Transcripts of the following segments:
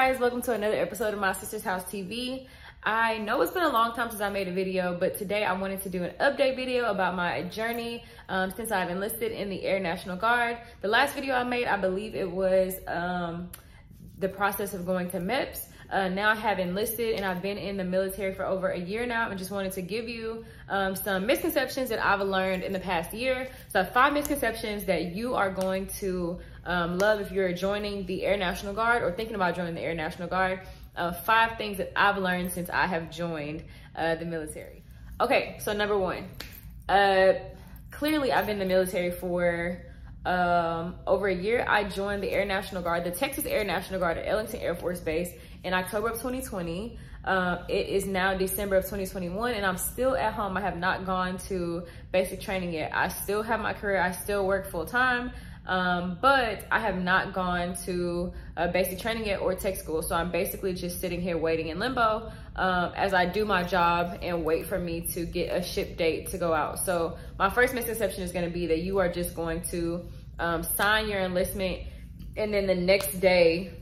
guys, welcome to another episode of My Sister's House TV. I know it's been a long time since I made a video, but today I wanted to do an update video about my journey since I've enlisted in the Air National Guard. The last video I made, I believe it was the process of going to MEPS. Now I have enlisted and I've been in the military for over a year now, and just wanted to give you some misconceptions that I've learned in the past year. So 5 misconceptions that you are going to love if you're joining the Air National Guard or thinking about joining the Air National Guard. 5 things that I've learned since I have joined the military. Okay, so number 1, clearly I've been in the military for over a year. I joined the Air National Guard, the Texas Air National Guard at Ellington Air Force Base in October of 2020. It is now December of 2021 and I'm still at home. I have not gone to basic training yet. I still have my career. I still work full time. But I have not gone to basic training yet or tech school. So I'm basically just sitting here waiting in limbo as I do my job and wait for me to get a ship date to go out. So my first misconception is going to be that you are just going to sign your enlistment and then the next day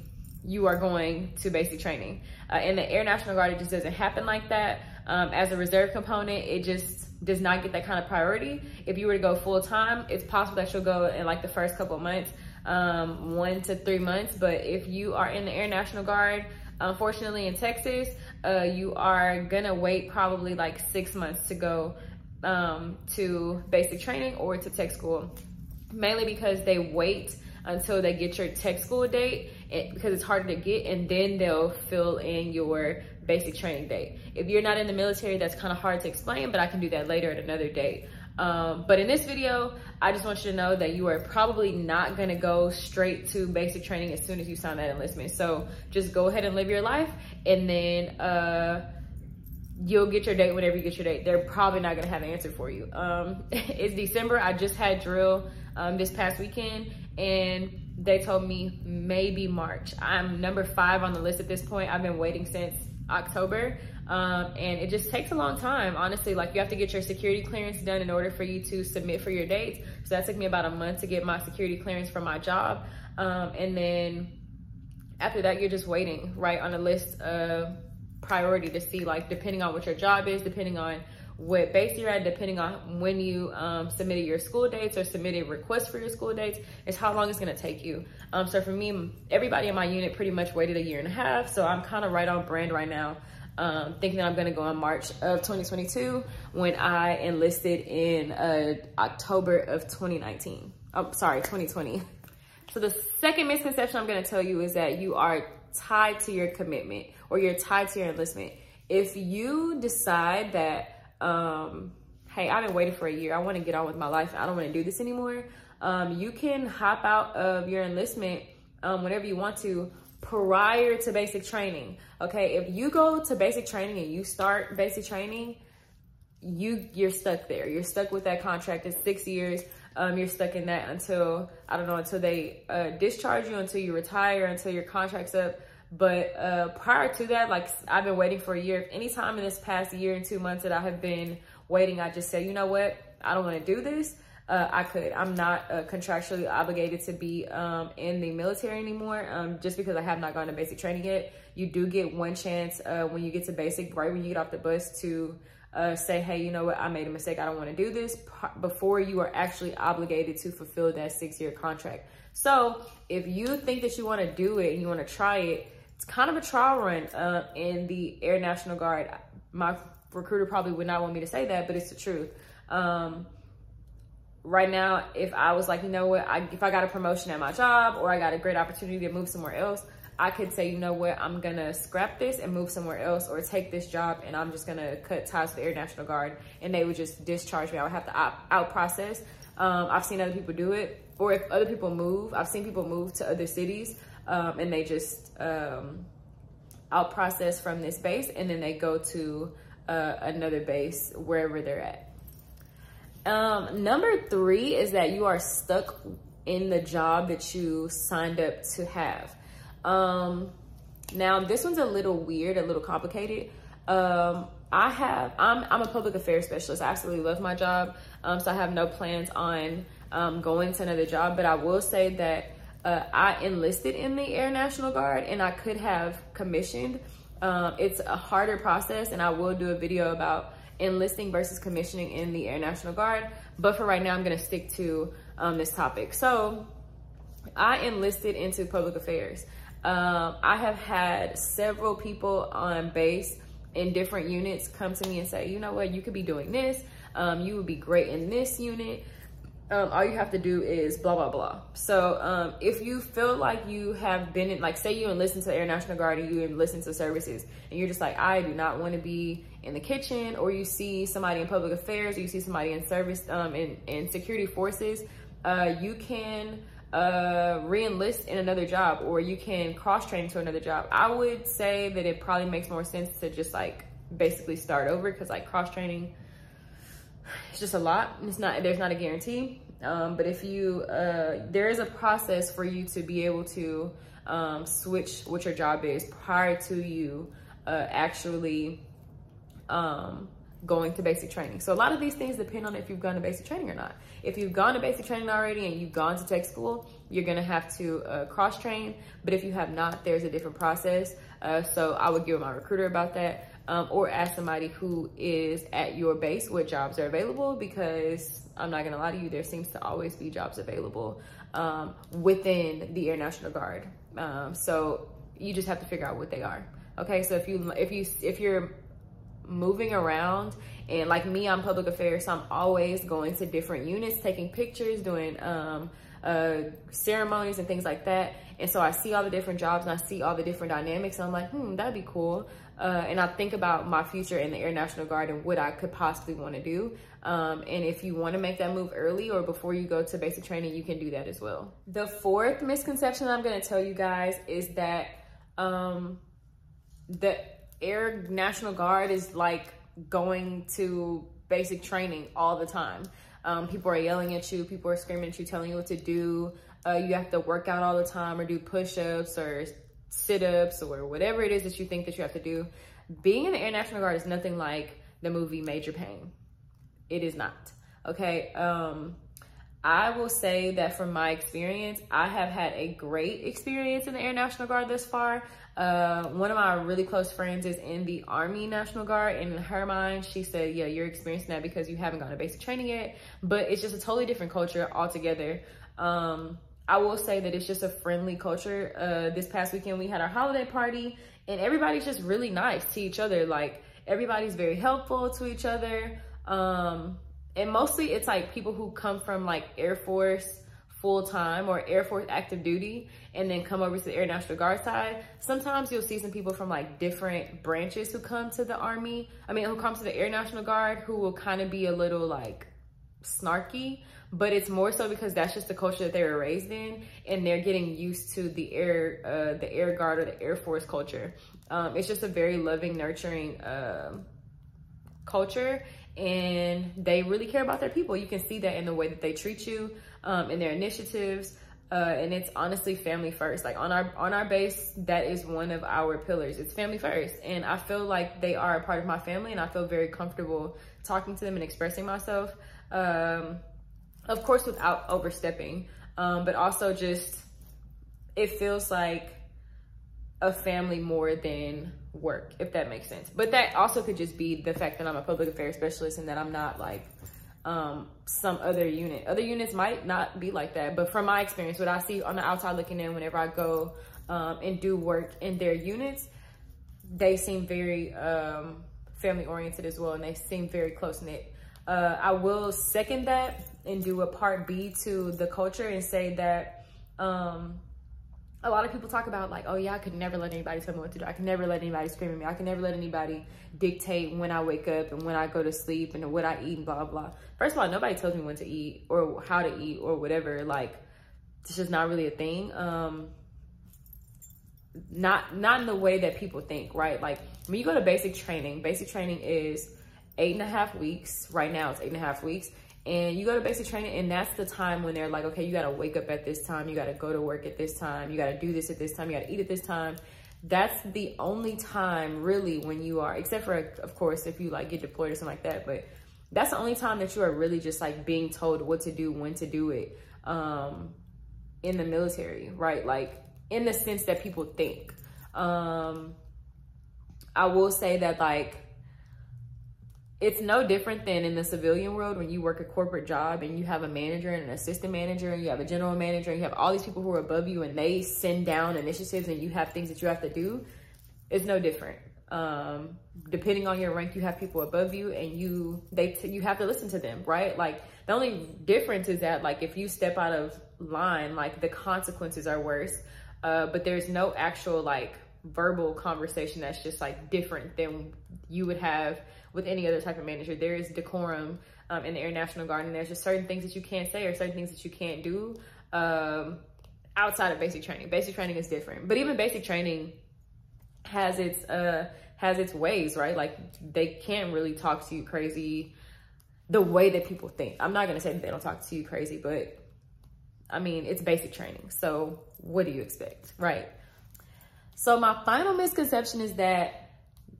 you are going to basic training. In the Air National Guard, it just doesn't happen like that. As a reserve component, it just does not get that kind of priority. If you were to go full time, it's possible that you'll go in like the first couple of months, 1 to 3 months. But if you are in the Air National Guard, unfortunately in Texas, you are gonna wait probably like 6 months to go to basic training or to tech school, mainly because they wait until they get your tech school date because it's harder to get, and then they'll fill in your basic training date. If you're not in the military, that's kind of hard to explain, but I can do that later at another date. But in this video, I just want you to know that you are probably not gonna go straight to basic training as soon as you sign that enlistment. So just go ahead and live your life, and then you'll get your date whenever you get your date. They're probably not gonna have an answer for you. It's December. I just had drill this past weekend, and they told me maybe March. I'm number 5 on the list at this point. I've been waiting since October, and it just takes a long time, honestly. Like, you have to get your security clearance done in order for you to submit for your dates. So that took me about a month to get my security clearance for my job, and then after that you're just waiting right on the list of priority to see, like, depending on what your job is, depending on what base you're at, depending on when you submitted your school dates or submitted requests for your school dates, is how long it's gonna take you. So for me, everybody in my unit pretty much waited a year and a half. So I'm kind of right on brand right now, thinking that I'm gonna go in March of 2022 when I enlisted in October of 2019. Oh, sorry, 2020. So the second misconception I'm gonna tell you is that you are tied to your commitment or you're tied to your enlistment. If you decide that, hey, I've been waiting for a year, I want to get on with my life, I don't want to do this anymore, you can hop out of your enlistment whenever you want to prior to basic training. Okay, if you go to basic training and you start basic training, you're stuck there. You're stuck with that contract. It's 6 years. You're stuck in that until, I don't know, until they discharge you, until you retire, until your contract's up. But prior to that, like, I've been waiting for a year. If any time in this past year and 2 months that I have been waiting, I just say, you know what, I don't want to do this, I could. I'm not contractually obligated to be in the military anymore, just because I have not gone to basic training yet. You do get one chance when you get to basic, right when you get off the bus, to say, hey, you know what, I made a mistake, I don't want to do this, before you are actually obligated to fulfill that 6-year contract. So if you think that you want to do it and you want to try it, it's kind of a trial run in the Air National Guard. My recruiter probably would not want me to say that, but it's the truth. Right now, if I was like, you know what, if I got a promotion at my job or I got a great opportunity to move somewhere else, I could say, you know what, I'm gonna scrap this and move somewhere else, or take this job and I'm just gonna cut ties to the Air National Guard, and they would just discharge me. I would have to out process. I've seen other people do it, or if other people move, I've seen people move to other cities and they just out process from this base, and then they go to another base wherever they're at. Number 3 is that you are stuck in the job that you signed up to have. Now this one's a little weird, a little complicated. I'm a public affairs specialist. I absolutely love my job. So I have no plans on going to another job, but I will say that I enlisted in the Air National Guard, and I could have commissioned. It's a harder process, and I will do a video about enlisting versus commissioning in the Air National Guard. But for right now, I'm gonna stick to this topic. So I enlisted into public affairs. I have had several people on base in different units come to me and say, you know what, you could be doing this. You would be great in this unit. All you have to do is blah, blah, blah. So if you feel like you have been in, like say you enlist to the Air National Guard and you enlist to services and you're just like, I do not want to be in the kitchen, or you see somebody in public affairs, or you see somebody in service, in security forces, you can re-enlist in another job, or you can cross-train to another job. I would say that it probably makes more sense to just like basically start over, because like cross-training, it's just a lot. There's not a guarantee. But if you, there is a process for you to be able to switch what your job is prior to you actually going to basic training. So a lot of these things depend on if you've gone to basic training or not. If you've gone to basic training already and you've gone to tech school, you're gonna have to cross-train. But if you have not, there's a different process. So I would give my recruiter about that, or ask somebody who is at your base what jobs are available, because I'm not gonna lie to you, there seems to always be jobs available within the Air National Guard. So you just have to figure out what they are. Okay, so if you're moving around, and like me, I'm public affairs, so I'm always going to different units, taking pictures, doing ceremonies and things like that. And so I see all the different jobs and I see all the different dynamics, and I'm like, that'd be cool. And I think about my future in the Air National Guard and what I could possibly want to do. And if you want to make that move early or before you go to basic training, you can do that as well. The fourth misconception I'm going to tell you guys is that the Air National Guard is like going to basic training all the time. People are yelling at you, people are screaming at you, telling you what to do. You have to work out all the time or do push-ups or sit-ups or whatever it is that you think that you have to do. Being in the Air National Guard is nothing like the movie Major Payne. It is not, okay? I will say that from my experience, I have had a great experience in the Air National Guard thus far. One of my really close friends is in the Army National Guard, and in her mind, she said, yeah, you're experiencing that because you haven't gone to basic training yet, but it's just a totally different culture altogether. I will say that it's just a friendly culture. This past weekend, we had our holiday party, and everybody's just really nice to each other. Like, everybody's very helpful to each other. And mostly it's like people who come from like Air Force full-time or Air Force active duty and then come over to the Air National Guard side. Sometimes you'll see some people from like different branches who come to the Army. who come to the Air National Guard, who will kind of be a little like snarky, but it's more so because that's just the culture that they were raised in, and they're getting used to the Air Guard or the Air Force culture. It's just a very loving, nurturing culture, and they really care about their people. You can see that in the way that they treat you, in their initiatives, and it's honestly family first. Like on our base, that is one of our pillars. It's family first, and I feel like they are a part of my family, and I feel very comfortable talking to them and expressing myself. Of course, without overstepping, but also just, it feels like a family more than work, if that makes sense. But that also could just be the fact that I'm a public affairs specialist and that I'm not like some other unit. Other units might not be like that, but from my experience, what I see on the outside looking in, whenever I go and do work in their units, they seem very family oriented as well, and they seem very close knit. I will second that and do a part B to the culture and say that a lot of people talk about like, oh yeah, I could never let anybody tell me what to do. I can never let anybody scream at me. I can never let anybody dictate when I wake up and when I go to sleep and what I eat and blah, blah. First of all, nobody tells me when to eat or how to eat or whatever. Like, it's just not really a thing. Not in the way that people think, right? Like, when you go to basic training is 8.5 weeks. Right now it's 8.5 weeks. And you go to basic training, and that's the time when they're like, okay, you got to wake up at this time. You got to go to work at this time. You got to do this at this time. You got to eat at this time. That's the only time really when you are, except for, of course, if you like get deployed or something like that. But that's the only time that you are really just like being told what to do, when to do it. in the military, right? Like in the sense that people think. I will say that like, it's no different than in the civilian world when you work a corporate job and you have a manager and an assistant manager and you have a general manager and you have all these people who are above you and they send down initiatives and you have things that you have to do. It's no different. Depending on your rank, you have people above you and you have to listen to them, right? Like the only difference is that like if you step out of line, like the consequences are worse, but there's no actual like verbal conversation that's just like different than you would have with any other type of manager. There is decorum in the Air National Guard, and there's just certain things that you can't say or certain things that you can't do outside of basic training. Basic training is different, but even basic training has its ways, right? Like they can't really talk to you crazy the way that people think. I'm not gonna say that they don't talk to you crazy, but I mean, it's basic training. So what do you expect, right? So my final misconception is that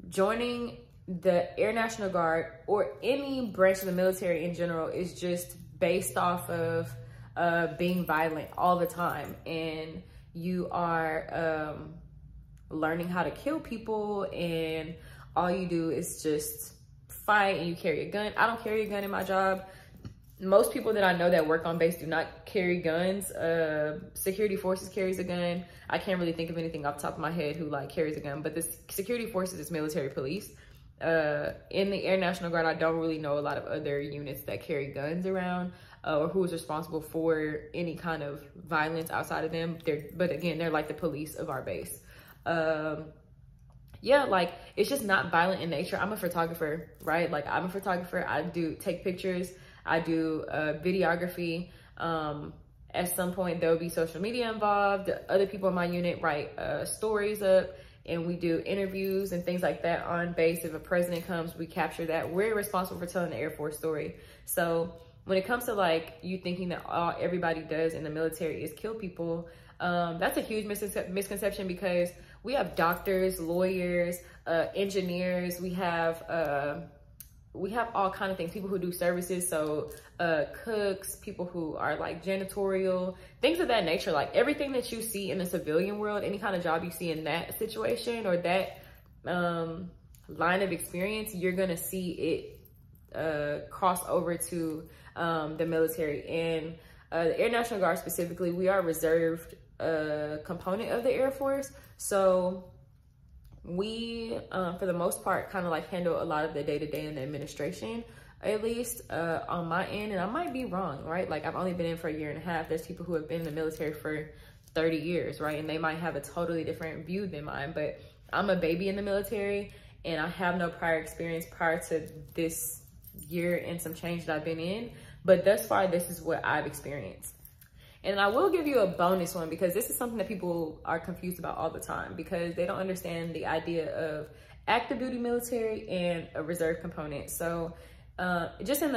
joining the Air National Guard or any branch of the military in general is just based off of being violent all the time. And you are learning how to kill people and all you do is just fight and you carry a gun. I don't carry a gun in my job. Most people that I know that work on base do not carry guns. Security forces carries a gun. I can't really think of anything off the top of my head who like carries a gun, but the security forces is military police. In the Air National Guard, I don't really know a lot of other units that carry guns around or who is responsible for any kind of violence outside of them. But again, they're like the police of our base. Yeah, like it's just not violent in nature. I'm a photographer, right? Like I'm a photographer. I do take pictures. I do videography. At some point, there will be social media involved. Other people in my unit write stories up, and we do interviews and things like that on base. If a president comes, we capture that. We're responsible for telling the Air Force story. So when it comes to like you thinking that all everybody does in the military is kill people, that's a huge misconception because we have doctors, lawyers, engineers. We have all kind of things, people who do services. So cooks, people who are like janitorial, things of that nature. Like everything that you see in the civilian world, any kind of job you see in that situation or that line of experience, you're gonna see it cross over to the military. And the Air National Guard specifically, we are a reserved component of the Air Force. So we, for the most part, kind of like handle a lot of the day-to-day in the administration, at least on my end. And I might be wrong, right? Like I've only been in for 1.5 years. There's people who have been in the military for 30 years, right? And they might have a totally different view than mine, but I'm a baby in the military and I have no prior experience prior to this year and some change that I've been in. But thus far, this is what I've experienced. And I will give you a bonus one because this is something that people are confused about all the time because they don't understand the idea of active duty military and a reserve component. So just in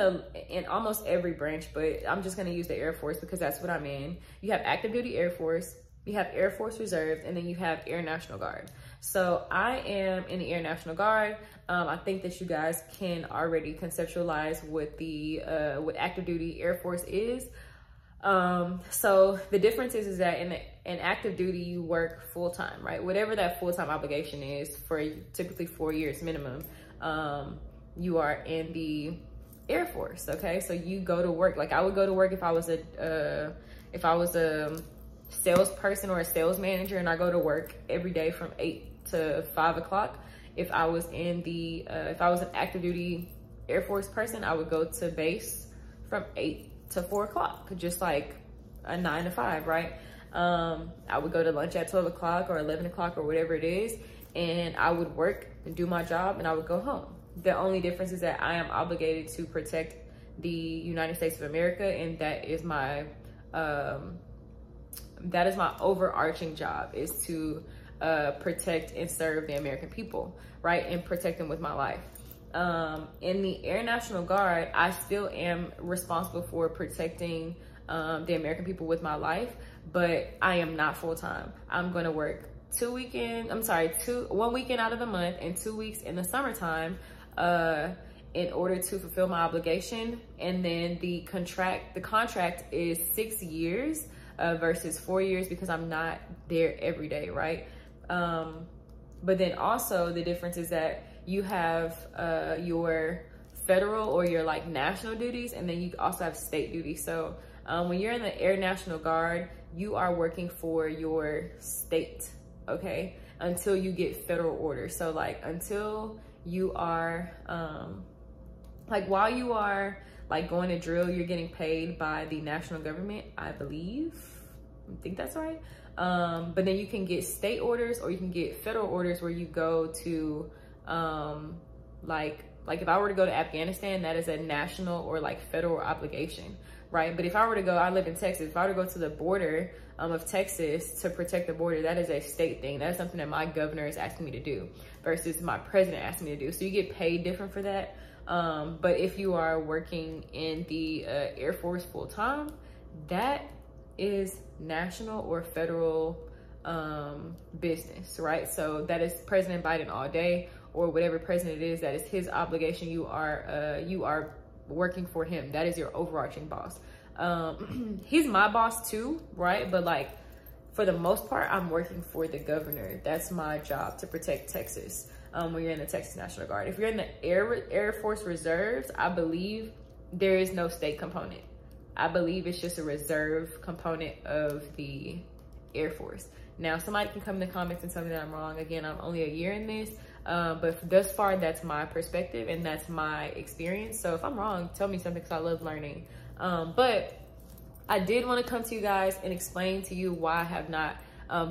almost every branch, but I'm just going to use the Air Force because that's what I'm in. You have active duty Air Force, you have Air Force Reserve, and then you have Air National Guard. So I am in the Air National Guard. I think that you guys can already conceptualize what what active duty Air Force is. So the difference is that in active duty, you work full time, right? Whatever that full-time obligation is for typically 4 years minimum, you are in the Air Force. Okay. So you go to work. Like I would go to work if I was a salesperson or a sales manager, and I go to work every day from 8 to 5 o'clock. If I was if I was an active duty Air Force person, I would go to base from 8 to 4 o'clock, just like a 9 to 5, right? I would go to lunch at 12 o'clock or 11 o'clock or whatever it is, and I would work and do my job and I would go home. The only difference is that I am obligated to protect the United States of America, and that is my overarching job, is to protect and serve the American people, right? And protect them with my life. In the Air National Guard, I still am responsible for protecting the American people with my life, but I am not full-time. I'm going to work 1 weekend out of the month and 2 weeks in the summertime in order to fulfill my obligation. And then the contract is 6 years. versus 4 years because I'm not there every day, right? But then also the difference is that you have your federal or your like national duties, and then you also have state duties. So when you're in the Air National Guard, you are working for your state, okay, until you get federal orders. So like until you are like while you are like going to drill, you're getting paid by the national government, I believe. I think that's right. But then you can get state orders or you can get federal orders where you go to like if I were to go to Afghanistan, that is a national or like federal obligation, right? But if I were to go, I live in Texas, if I were to go to the border of Texas to protect the border, that is a state thing. That is something that my governor is asking me to do versus my president asking me to do. So you get paid different for that. But if you are working in the Air Force full time, that is national or federal business, right? So that is President Biden all day, or whatever president it is, that is his obligation. You are working for him. That is your overarching boss. He's my boss too, right? But like for the most part, I'm working for the governor. That's my job, to protect Texas. When you're in the Texas National Guard. If you're in the Air Force Reserves, I believe there is no state component. I believe it's just a reserve component of the Air Force. Now, somebody can come in the comments and tell me that I'm wrong. Again, I'm only a year in this, but thus far, that's my perspective and that's my experience. So if I'm wrong, tell me something, because I love learning. But I did want to come to you guys and explain to you why I have not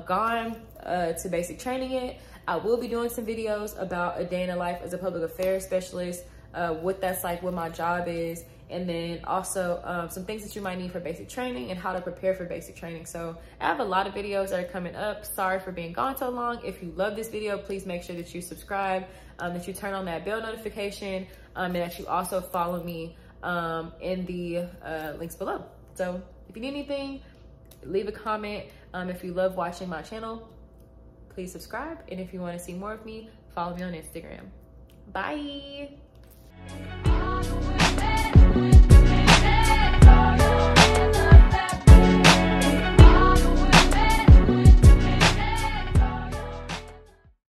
gone to basic training yet. I will be doing some videos about a day in the life as a public affairs specialist, what that's like, what my job is, and then also some things that you might need for basic training and how to prepare for basic training. So I have a lot of videos that are coming up. Sorry for being gone so long. If you love this video, please make sure that you subscribe, that you turn on that bell notification, and that you also follow me in the links below. So if you need anything, leave a comment. If you love watching my channel, please subscribe. And if you want to see more of me, follow me on Instagram. Bye.